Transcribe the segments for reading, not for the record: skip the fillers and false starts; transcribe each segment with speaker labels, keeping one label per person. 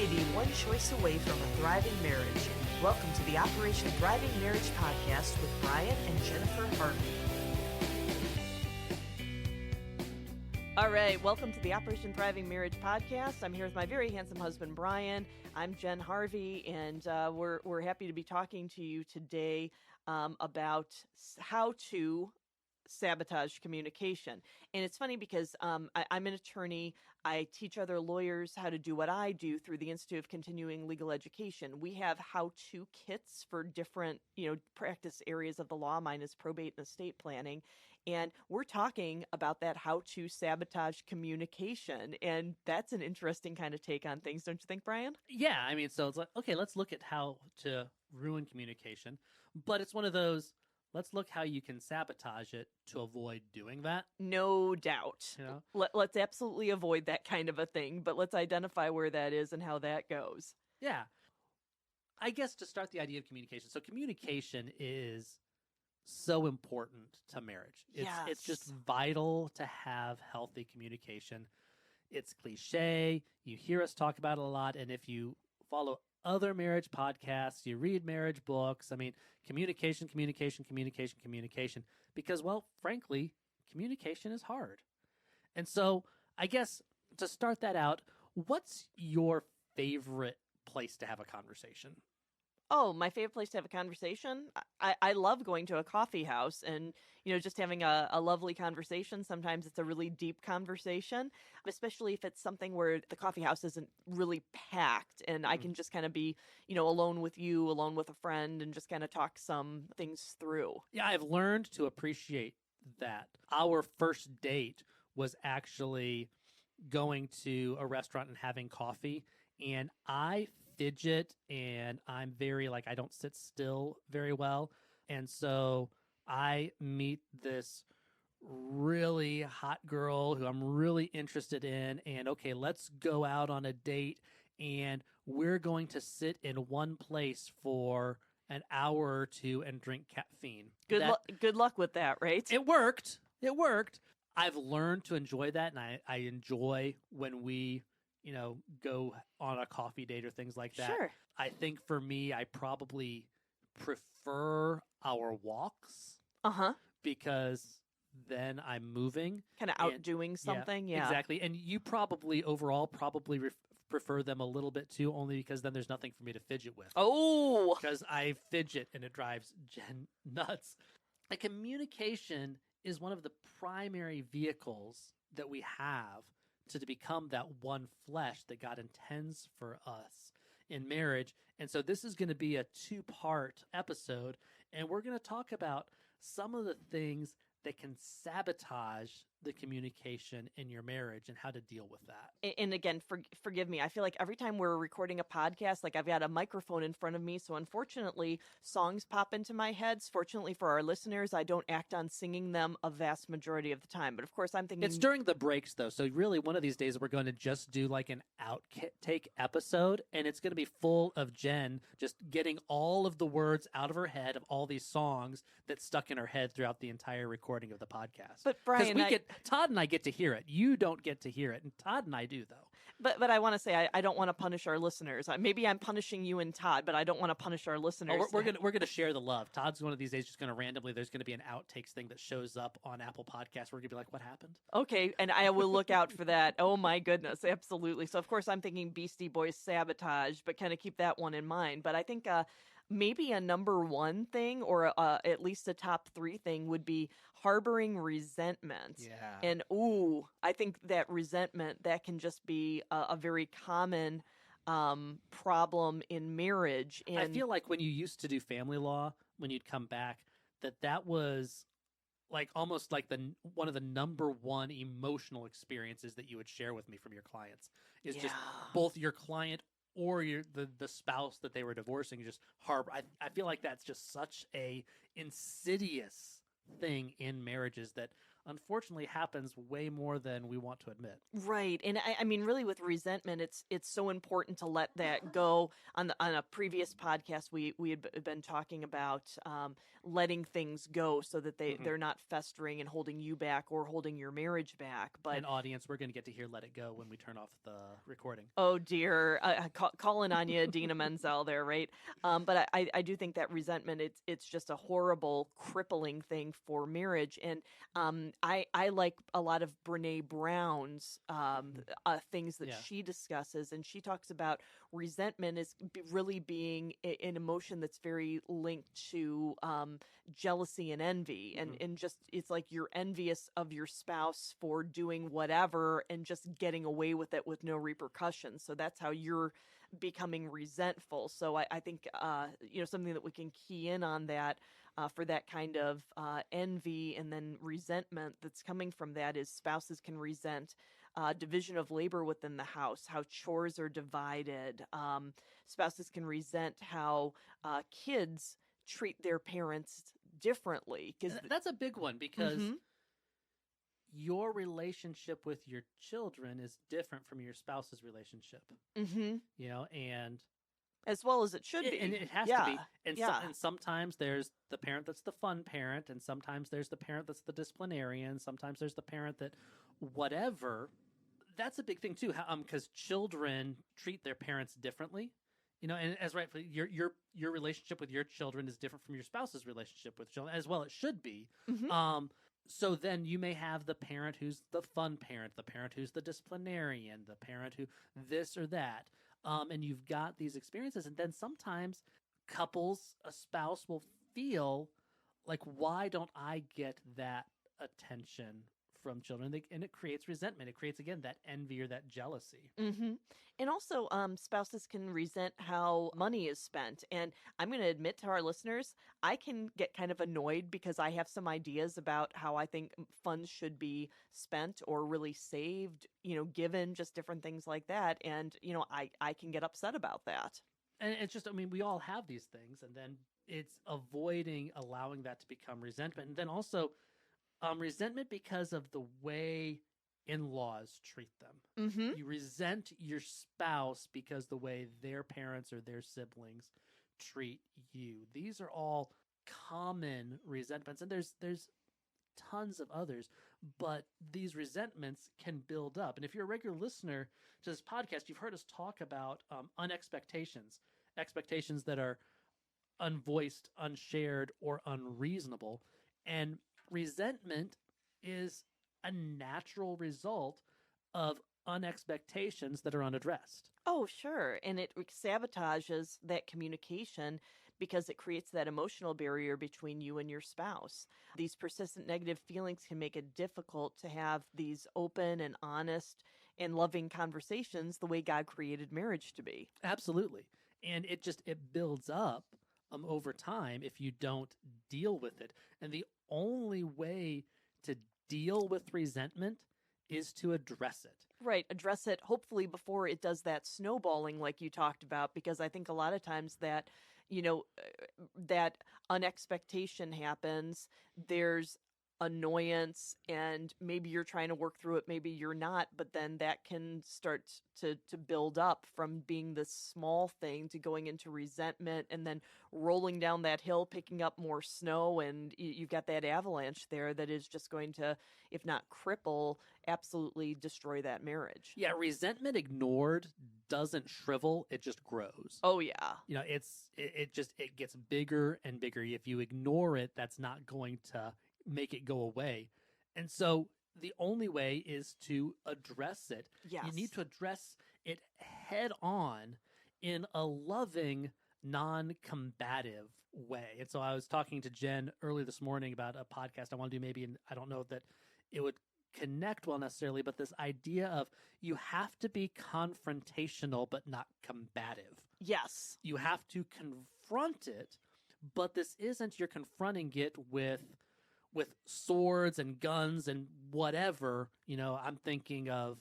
Speaker 1: may be one choice away from a thriving marriage. Welcome to the Operation Thriving Marriage podcast with Brian and Jennifer Harvey. All right, welcome to the Operation Thriving Marriage podcast. I'm here with my very handsome husband, Brian. I'm Jen Harvey, and we're happy to be talking to you today about how to sabotage communication. And it's funny because I'm an attorney. I teach other lawyers how to do what I do through the Institute of Continuing Legal Education. We have how-to kits for different, practice areas of the law. Mine is probate and estate planning. And we're talking about that how to sabotage communication. And that's an interesting kind of take on things, don't you think, Brian?
Speaker 2: Yeah, I mean, so it's like, okay, let's look at how to ruin communication. But it's one of those, let's look how you can sabotage it to avoid doing that.
Speaker 1: No doubt. Let's absolutely avoid that kind of a thing, but let's identify where that is and how that goes.
Speaker 2: Yeah. I guess to start the idea of communication. So communication is so important to marriage. It's just vital to have healthy communication. It's cliche. You hear us talk about it a lot. And if you follow other marriage podcasts, you read marriage books, I mean, communication. Because, well, frankly, communication is hard. And so I guess to start that out, what's your favorite place to have a conversation?
Speaker 1: Oh, my favorite place to have a conversation? I love going to a coffee house and, just having a lovely conversation. Sometimes it's a really deep conversation, especially if it's something where the coffee house isn't really packed and I can just kind of be, alone with you, alone with a friend and just kind of talk some things through.
Speaker 2: Yeah, I've learned to appreciate that. Our first date was actually going to a restaurant and having coffee, and I fidget and I'm very I don't sit still very well. And so I meet this really hot girl who I'm really interested in, and okay, let's go out on a date and we're going to sit in one place for an hour or two and drink caffeine.
Speaker 1: Good luck with that, right?
Speaker 2: It worked. I've learned to enjoy that, and I enjoy when we go on a coffee date or things like that.
Speaker 1: Sure.
Speaker 2: I think for me, I probably prefer our walks. Because then I'm moving.
Speaker 1: Kind of outdoing something. Yeah.
Speaker 2: Exactly. And you probably overall prefer them a little bit too, only because then there's nothing for me to fidget with.
Speaker 1: Oh!
Speaker 2: Because I fidget and it drives Jen nuts. And communication is one of the primary vehicles that we have to become that one flesh that God intends for us in marriage. And so this is going to be a 2-part episode, and we're going to talk about some of the things that can sabotage the communication in your marriage and how to deal with that.
Speaker 1: And again, forgive me. I feel like every time we're recording a podcast, I've got a microphone in front of me. So unfortunately, songs pop into my head. Fortunately for our listeners, I don't act on singing them a vast majority of the time. But of course, I'm thinking...
Speaker 2: It's during the breaks, though. So really, one of these days, we're going to just do an outtake episode. And it's going to be full of Jen just getting all of the words out of her head of all these songs that stuck in her head throughout the entire recording of the podcast.
Speaker 1: But Brian,
Speaker 2: Todd and I get to hear it. You don't get to hear it, and Todd and I do, though.
Speaker 1: But I want to say I don't want to punish our listeners. Maybe I'm punishing you and Todd, but I don't want to punish our listeners.
Speaker 2: We're gonna share the love. Todd's one of these days just gonna randomly. There's gonna be an outtakes thing that shows up on Apple Podcasts. We're gonna be like, "What happened?"
Speaker 1: Okay, and I will look out for that. Oh my goodness, absolutely. So of course I'm thinking Beastie Boys Sabotage, but kind of keep that one in mind. But I think maybe a number one thing, or at least a top 3 thing, would be harboring resentment.
Speaker 2: Yeah.
Speaker 1: And I think that resentment, that can just be a very common problem in marriage. And
Speaker 2: I feel like when you used to do family law, when you'd come back, that was almost one of the number one emotional experiences that you would share with me from your clients is just both your client or the spouse that they were divorcing just harbor. I feel like that's just such a insidious thing in marriages that unfortunately happens way more than we want to admit.
Speaker 1: Right. And I mean, really with resentment, it's so important to let that go. On a previous podcast, we had been talking about letting things go so that they're not festering and holding you back or holding your marriage back. But
Speaker 2: And audience, we're going to get to hear Let It Go when we turn off the recording.
Speaker 1: oh dear, calling on you, Dina Menzel there, right? But I do think that resentment, it's just a horrible, crippling thing for marriage. And I like a lot of Brene Brown's things that she discusses, and she talks about resentment as really being an emotion that's very linked to jealousy and envy, and just it's like you're envious of your spouse for doing whatever and just getting away with it with no repercussions. So that's how you're becoming resentful. So I think something that we can key in on that for that kind of envy and then resentment that's coming from that is spouses can resent division of labor within the house, how chores are divided. Spouses can resent how kids treat their parents differently. Because
Speaker 2: that's a big one, because your relationship with your children is different from your spouse's relationship. And
Speaker 1: as well as it should be.
Speaker 2: And it has to be. And, and sometimes there's the parent that's the fun parent, and sometimes there's the parent that's the disciplinarian, sometimes there's the parent that whatever. That's a big thing too, because children treat their parents differently. And as rightfully, your relationship with your children is different from your spouse's relationship with children, as well it should be. So then you may have the parent who's the fun parent, the parent who's the disciplinarian, the parent who this or that. And you've got these experiences. And then sometimes a spouse will feel like, why don't I get that attention from children? And it creates resentment. It creates, again, that envy or that jealousy.
Speaker 1: And also, spouses can resent how money is spent. And I'm going to admit to our listeners, I can get kind of annoyed because I have some ideas about how I think funds should be spent or really saved, given, just different things like that. And, I can get upset about that.
Speaker 2: And it's just, we all have these things. And then it's avoiding allowing that to become resentment. And then also, resentment because of the way in-laws treat them. You resent your spouse because the way their parents or their siblings treat you. These are all common resentments, and there's tons of others, but these resentments can build up. And if you're a regular listener to this podcast, you've heard us talk about unexpectations, expectations that are unvoiced, unshared, or unreasonable. And resentment is a natural result of unexpectations that are unaddressed.
Speaker 1: Oh, sure. And it sabotages that communication because it creates that emotional barrier between you and your spouse. These persistent negative feelings can make it difficult to have these open and honest and loving conversations the way God created marriage to be.
Speaker 2: Absolutely. And it builds up over time if you don't deal with it. And the only way to deal with resentment is to address it.
Speaker 1: Right. Address it, hopefully, before it does that snowballing like you talked about, because I think a lot of times that, that unexpectation happens, there's annoyance, and maybe you're trying to work through it, maybe you're not, but then that can start to build up from being this small thing to going into resentment and then rolling down that hill, picking up more snow, and you've got that avalanche there that is just going to, if not cripple, absolutely destroy that marriage.
Speaker 2: Yeah, resentment ignored doesn't shrivel, it just grows.
Speaker 1: Oh yeah.
Speaker 2: It gets bigger and bigger. If you ignore it, that's not going to make it go away. And so the only way is to address it.
Speaker 1: Yes.
Speaker 2: You need to address it head on in a loving, non-combative way. And so I was talking to Jen early this morning about a podcast I want to do, maybe, and I don't know that it would connect well necessarily, but this idea of you have to be confrontational but not combative.
Speaker 1: Yes.
Speaker 2: You have to confront it, but this isn't you're confronting it with swords and guns and whatever. I'm thinking of,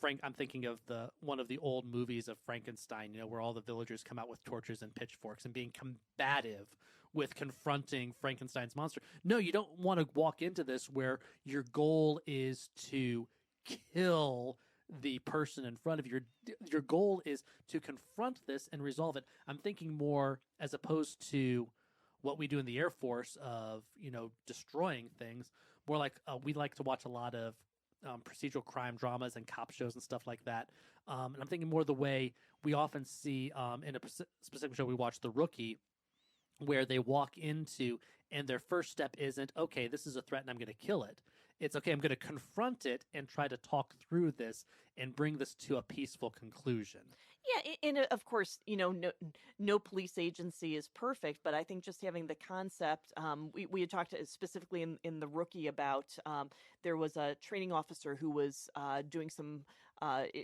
Speaker 2: I'm thinking of one of the old movies of Frankenstein, where all the villagers come out with torches and pitchforks and being combative with confronting Frankenstein's monster. No, you don't want to walk into this where your goal is to kill the person in front of you. Your goal is to confront this and resolve it. I'm thinking more as opposed to what we do in the Air Force of, destroying things, more like we like to watch a lot of procedural crime dramas and cop shows and stuff like that. And I'm thinking more the way we often see in a specific show we watch, The Rookie, where they walk into and their first step isn't, okay, this is a threat and I'm going to kill it. It's, okay, I'm going to confront it and try to talk through this and bring this to a peaceful conclusion.
Speaker 1: Yeah, and of course, no police agency is perfect, but I think just having the concept, we had talked specifically in The Rookie about there was a training officer who was doing some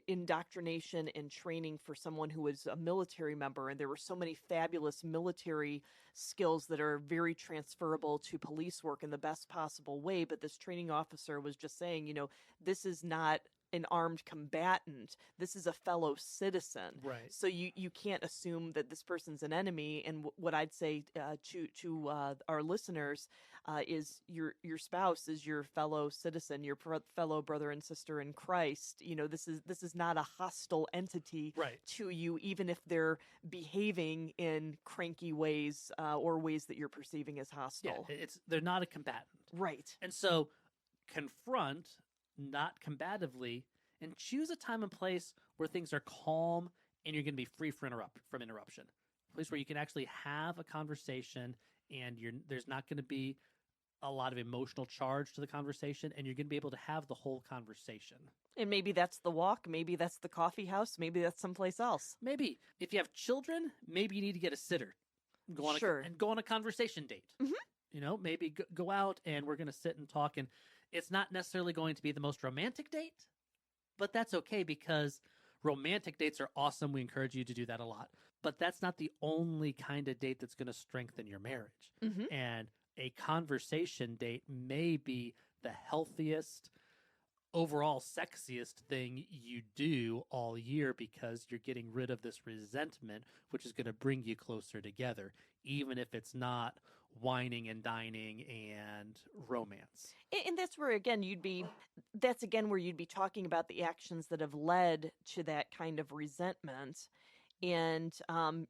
Speaker 1: indoctrination and training for someone who was a military member, and there were so many fabulous military skills that are very transferable to police work in the best possible way, but this training officer was just saying, this is not an armed combatant. This is a fellow citizen.
Speaker 2: Right.
Speaker 1: So you can't assume that this person's an enemy. And what I'd say to our listeners is your spouse is your fellow citizen, your fellow brother and sister in Christ. This is not a hostile entity
Speaker 2: Right.
Speaker 1: to you, even if they're behaving in cranky ways or ways that you're perceiving as hostile.
Speaker 2: Yeah, they're not a combatant.
Speaker 1: Right.
Speaker 2: And so confront, not combatively, and choose a time and place where things are calm and you're going to be free from interruption. A place where you can actually have a conversation and there's not going to be a lot of emotional charge to the conversation, and you're going to be able to have the whole conversation.
Speaker 1: And maybe that's the walk, maybe that's the coffee house, maybe that's someplace else.
Speaker 2: Maybe if you have children, maybe you need to get a sitter. Go on a conversation date.
Speaker 1: Mm-hmm.
Speaker 2: Maybe go out and we're going to sit and talk, and it's not necessarily going to be the most romantic date, but that's okay because romantic dates are awesome. We encourage you to do that a lot, but that's not the only kind of date that's going to strengthen your marriage.
Speaker 1: Mm-hmm.
Speaker 2: And a conversation date may be the healthiest, overall sexiest thing you do all year because you're getting rid of this resentment, which is going to bring you closer together, even if it's not whining and dining and romance.
Speaker 1: And that's where, again, you'd be talking about the actions that have led to that kind of resentment. And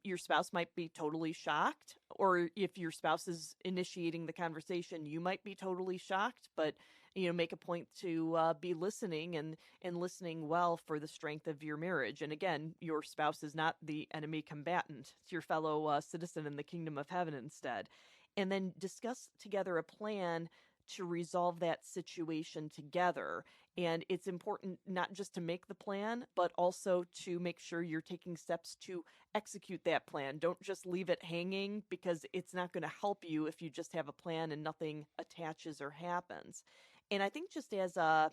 Speaker 1: your spouse might be totally shocked, or if your spouse is initiating the conversation, you might be totally shocked, but make a point to be listening and listening well for the strength of your marriage. And again, your spouse is not the enemy combatant. It's your fellow citizen in the kingdom of heaven instead. And then discuss together a plan to resolve that situation together. And it's important not just to make the plan, but also to make sure you're taking steps to execute that plan. Don't just leave it hanging, because it's not going to help you if you just have a plan and nothing attaches or happens. And I think just as a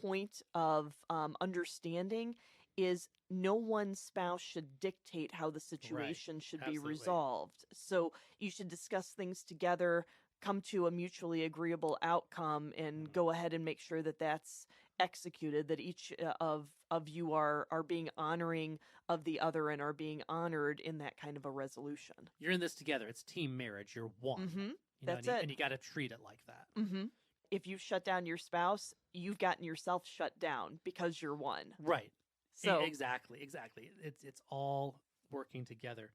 Speaker 1: point of understanding is no one spouse should dictate how the situation should be resolved. So you should discuss things together, come to a mutually agreeable outcome, and go ahead and make sure that that's executed, that each of you are being honoring of the other and are being honored in that kind of a resolution.
Speaker 2: You're in this together. It's team marriage. You're one.
Speaker 1: Mm-hmm. That's it.
Speaker 2: And you got to treat it like that.
Speaker 1: Mm-hmm. If you shut down your spouse, you've gotten yourself shut down because you're one.
Speaker 2: Right.
Speaker 1: So
Speaker 2: exactly. It's all working together.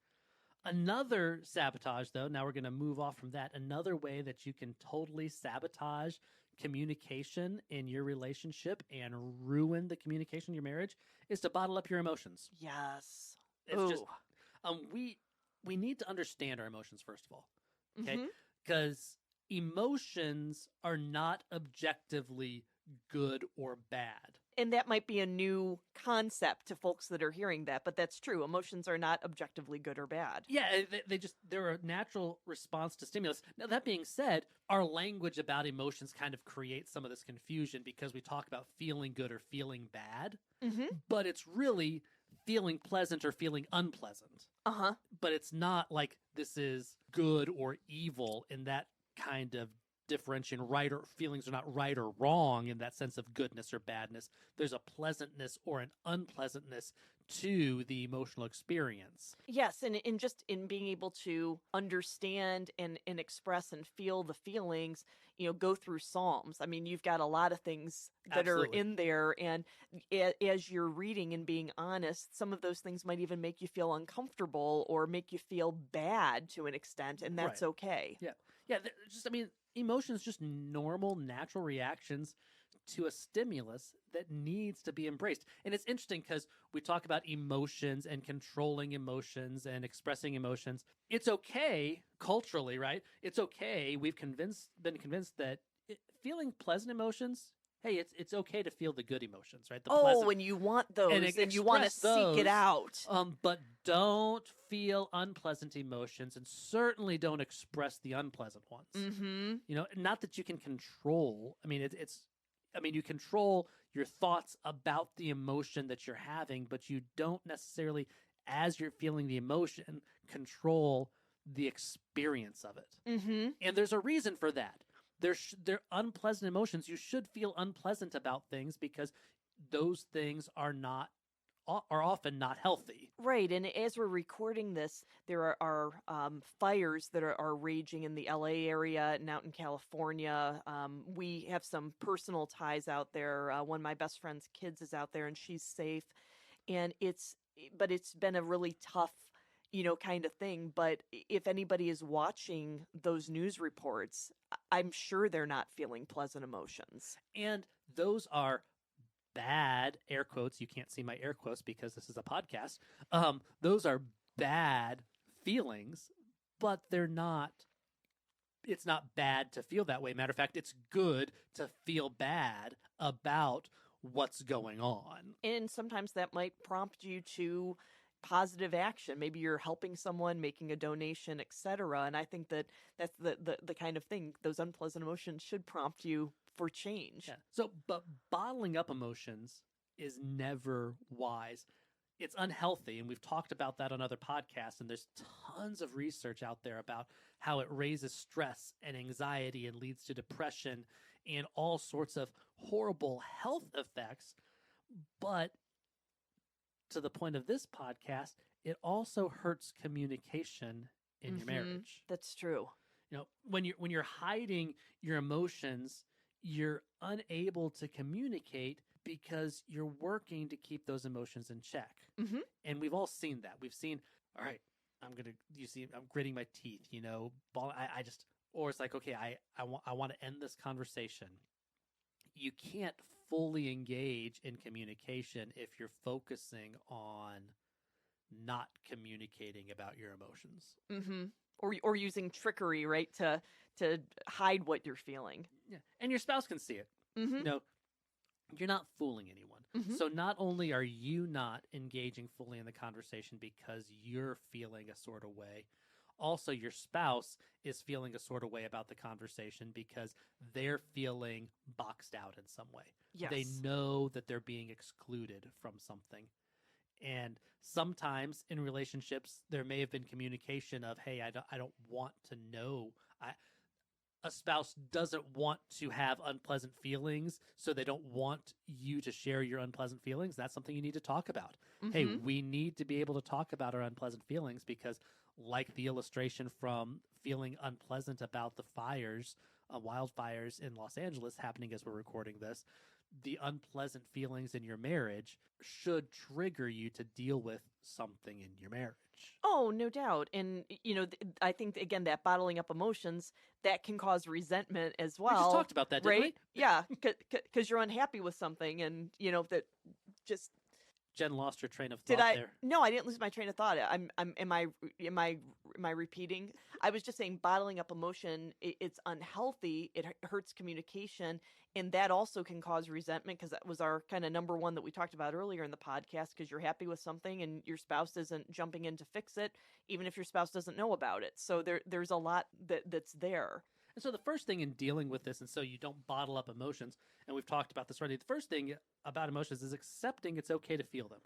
Speaker 2: Another sabotage, though, now we're going to move off from that. Another way that you can totally sabotage communication in your relationship and ruin the communication in your marriage is to bottle up your emotions.
Speaker 1: Yes.
Speaker 2: It's just we need to understand our emotions, first of all. Okay?
Speaker 1: Mm-hmm.
Speaker 2: Because emotions are not objectively good or bad.
Speaker 1: And that might be a new concept to folks that are hearing that, but that's true. Emotions are not objectively good or bad.
Speaker 2: Yeah, they're a natural response to stimulus. Now, that being said, our language about emotions kind of creates some of this confusion because we talk about feeling good or feeling bad, but it's really feeling pleasant or feeling unpleasant.
Speaker 1: Uh-huh.
Speaker 2: But it's not like this is good or evil in that kind of differentiation. Right or feelings are not right or wrong in that sense of goodness or badness. There's a pleasantness or an unpleasantness to the emotional experience.
Speaker 1: Yes, and just in being able to understand and express and feel the feelings, go through Psalms. I mean, you've got a lot of things that
Speaker 2: Absolutely.
Speaker 1: are in there, and as you're reading and being honest, some of those things might even make you feel uncomfortable or make you feel bad to an extent, and that's
Speaker 2: Right.
Speaker 1: okay.
Speaker 2: Yeah. Yeah. Emotions, just normal, natural reactions to a stimulus that needs to be embraced. And it's interesting because we talk about emotions and controlling emotions and expressing emotions. It's okay culturally, right? It's okay. We've been convinced that feeling pleasant emotions, hey, it's okay to feel the good emotions, right? The pleasant,
Speaker 1: When you want those
Speaker 2: and
Speaker 1: and you want to
Speaker 2: express
Speaker 1: seek it
Speaker 2: those,
Speaker 1: out.
Speaker 2: but don't feel unpleasant emotions, and certainly don't express the unpleasant ones.
Speaker 1: Mm-hmm.
Speaker 2: Not that you can control. I mean, you control your thoughts about the emotion that you're having, but you don't necessarily, as you're feeling the emotion, control the experience of it.
Speaker 1: Mm-hmm.
Speaker 2: And there's a reason for that. They're unpleasant emotions. You should feel unpleasant about things because those things are often not healthy.
Speaker 1: Right, and as we're recording this, there are fires that are raging in the LA area and out in California. We have some personal ties out there. One of my best friend's kids is out there, and she's safe. And but it's been a really tough, kind of thing. But if anybody is watching those news reports, I'm sure they're not feeling pleasant emotions.
Speaker 2: And those are bad, air quotes. You can't see my air quotes because this is a podcast. Those are bad feelings, but it's not bad to feel that way. Matter of fact, it's good to feel bad about what's going on.
Speaker 1: And sometimes that might prompt you to positive action. Maybe you're helping someone, making a donation, etc. And I think that's the kind of thing, those unpleasant emotions should prompt you for change.
Speaker 2: Yeah. So, but bottling up emotions is never wise. It's unhealthy, and we've talked about that on other podcasts, and there's tons of research out there about how it raises stress and anxiety and leads to depression and all sorts of horrible health effects. But to the point of this podcast, it also hurts communication in your marriage.
Speaker 1: That's true.
Speaker 2: When you're hiding your emotions, you're unable to communicate because you're working to keep those emotions in check.
Speaker 1: Mm-hmm.
Speaker 2: And we've all seen that. We've seen, all right, I'm gritting my teeth, or it's like, okay, I want to end this conversation. You can't fully engage in communication if you're focusing on not communicating about your emotions.
Speaker 1: Mm-hmm. Or using trickery, right, to hide what you're feeling.
Speaker 2: Yeah, and your spouse can see it.
Speaker 1: Mm-hmm.
Speaker 2: You're not fooling anyone.
Speaker 1: Mm-hmm.
Speaker 2: So not only are you not engaging fully in the conversation because you're feeling a sort of way, also your spouse is feeling a sort of way about the conversation because they're feeling boxed out in some way.
Speaker 1: Yes.
Speaker 2: They know that they're being excluded from something. And sometimes in relationships, there may have been communication of, hey, I don't want to know. A spouse doesn't want to have unpleasant feelings, so they don't want you to share your unpleasant feelings. That's something you need to talk about.
Speaker 1: Mm-hmm.
Speaker 2: Hey, we need to be able to talk about our unpleasant feelings because, like the illustration from feeling unpleasant about the wildfires in Los Angeles happening as we're recording this, the unpleasant feelings in your marriage should trigger you to deal with something in your marriage.
Speaker 1: Oh, no doubt. And, I think, again, that bottling up emotions, that can cause resentment as well.
Speaker 2: We just talked about that, didn't
Speaker 1: right?
Speaker 2: we?
Speaker 1: Yeah, because you're unhappy with something and, that just...
Speaker 2: Jen lost her train of thought there.
Speaker 1: No, I didn't lose my train of thought. Am I repeating? I was just saying bottling up emotion, it's unhealthy. It hurts communication. And that also can cause resentment because that was our kind of number one that we talked about earlier in the podcast, because you're happy with something and your spouse isn't jumping in to fix it, even if your spouse doesn't know about it. So there's a lot that's there.
Speaker 2: And so the first thing in dealing with this, and so you don't bottle up emotions, and we've talked about this already, the first thing about emotions is accepting it's okay to feel them.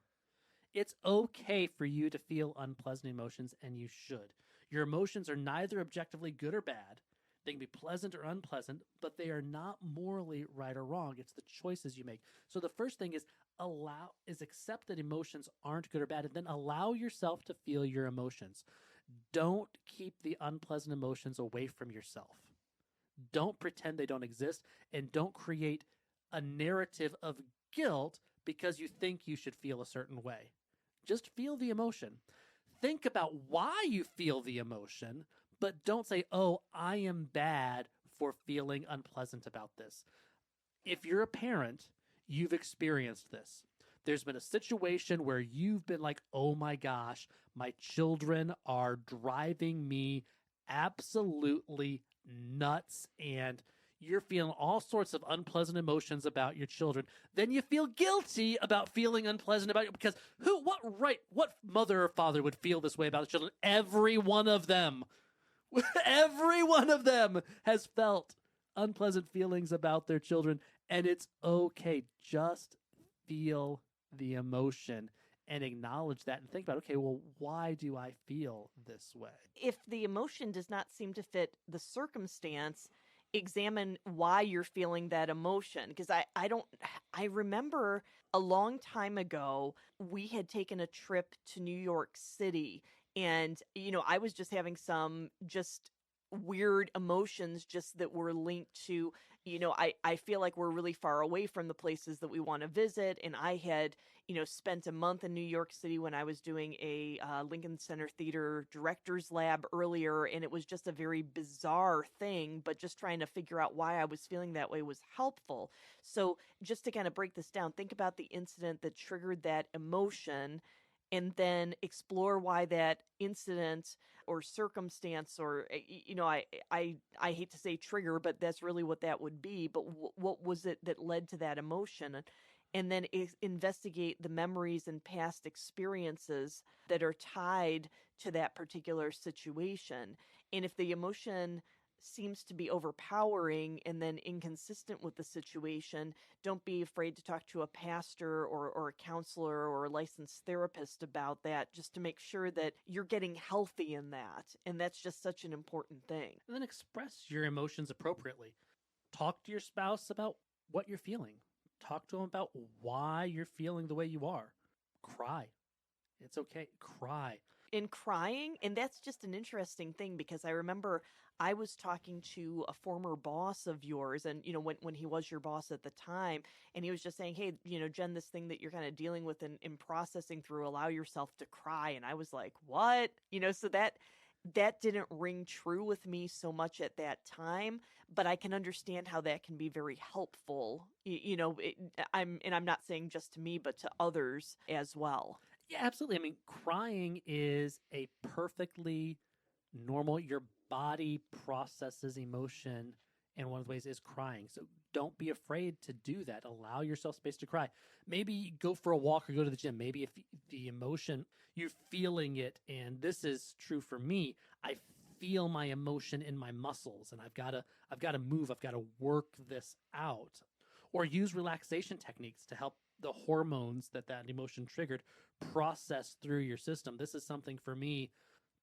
Speaker 2: It's okay for you to feel unpleasant emotions, and you should. Your emotions are neither objectively good or bad. They can be pleasant or unpleasant, but they are not morally right or wrong. It's the choices you make. So the first thing is accept that emotions aren't good or bad, and then allow yourself to feel your emotions. Don't keep the unpleasant emotions away from yourself. Don't pretend they don't exist, and don't create a narrative of guilt because you think you should feel a certain way. Just feel the emotion. Think about why you feel the emotion, but don't say, oh, I am bad for feeling unpleasant about this. If you're a parent, you've experienced this. There's been a situation where you've been like, oh my gosh, my children are driving me absolutely nuts, and you're feeling all sorts of unpleasant emotions about your children. Then you feel guilty about feeling unpleasant about it because what mother or father would feel this way about the children? Every one of them. Every one of them has felt unpleasant feelings about their children, and it's okay. Just feel the emotion and acknowledge that and think about, okay, well, why do I feel this way?
Speaker 1: If the emotion does not seem to fit the circumstance, examine why you're feeling that emotion. Because I remember a long time ago, we had taken a trip to New York City, and, I was just having some just weird emotions just that were linked to, I feel like we're really far away from the places that we want to visit. And I had, spent a month in New York City when I was doing a Lincoln Center Theater Director's Lab earlier. And it was just a very bizarre thing, but just trying to figure out why I was feeling that way was helpful. So just to kind of break this down, think about the incident that triggered that emotion, and then explore why that incident or circumstance, or I hate to say trigger, but that's really what that would be. But what was it that led to that emotion? And then investigate the memories and past experiences that are tied to that particular situation. And if the emotion seems to be overpowering and then inconsistent with the situation, don't be afraid to talk to a pastor or a counselor or a licensed therapist about that, just to make sure that you're getting healthy in that. And that's just such an important thing.
Speaker 2: And then express your emotions appropriately. Talk to your spouse about what you're feeling. Talk to them about why you're feeling the way you are. Cry. It's okay. Cry.
Speaker 1: In crying, and that's just an interesting thing, because I remember I was talking to a former boss of yours, and when he was your boss at the time, and he was just saying, hey, Jen, this thing that you're kind of dealing with in processing through, allow yourself to cry. And I was like, what? So that didn't ring true with me so much at that time, but I can understand how that can be very helpful. I'm not saying just to me, but to others as well.
Speaker 2: Yeah, absolutely. I mean, crying is a perfectly normal, your body processes emotion, and one of the ways is crying. So don't be afraid to do that. Allow yourself space to cry. Maybe go for a walk or go to the gym. Maybe if the emotion, you're feeling it, and this is true for me, I feel my emotion in my muscles, and I've got to move, I've got to work this out. Or use relaxation techniques to help the hormones that emotion triggered process through your system. This is something for me,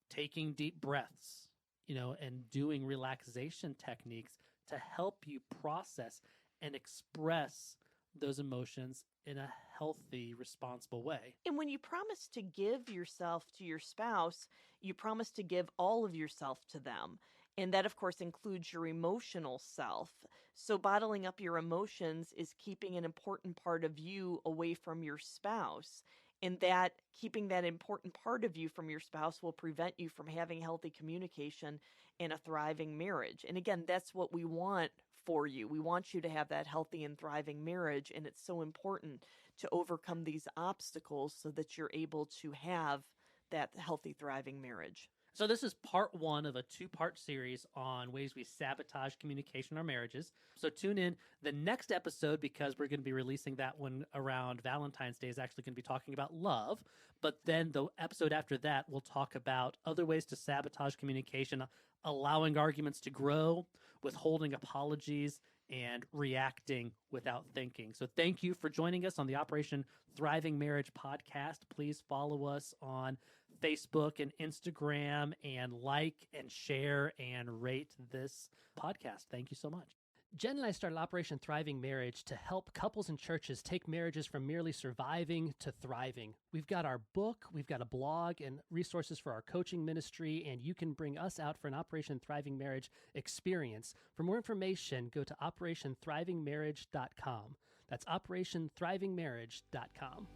Speaker 2: taking deep breaths, and doing relaxation techniques to help you process and express those emotions in a healthy, responsible way.
Speaker 1: And when you promise to give yourself to your spouse, you promise to give all of yourself to them. And that, of course, includes your emotional self. So bottling up your emotions is keeping an important part of you away from your spouse. And that keeping that important part of you from your spouse will prevent you from having healthy communication and a thriving marriage. And again, that's what we want for you. We want you to have that healthy and thriving marriage. And it's so important to overcome these obstacles so that you're able to have that healthy, thriving marriage.
Speaker 2: So this is part one of a two-part series on ways we sabotage communication in our marriages. So tune in the next episode, because we're going to be releasing that one around Valentine's Day, is actually going to be talking about love. But then the episode after that, we'll talk about other ways to sabotage communication, allowing arguments to grow, withholding apologies, and reacting without thinking. So thank you for joining us on the Operation Thriving Marriage podcast. Please follow us on Facebook and Instagram and like and share and rate this podcast. Thank you so much.
Speaker 3: Jen and I started Operation Thriving Marriage to help couples and churches take marriages from merely surviving to thriving. We've got our book, we've got a blog and resources for our coaching ministry, and you can bring us out for an Operation Thriving Marriage experience. For more information, go to operationthrivingmarriage.com. That's operationthrivingmarriage.com.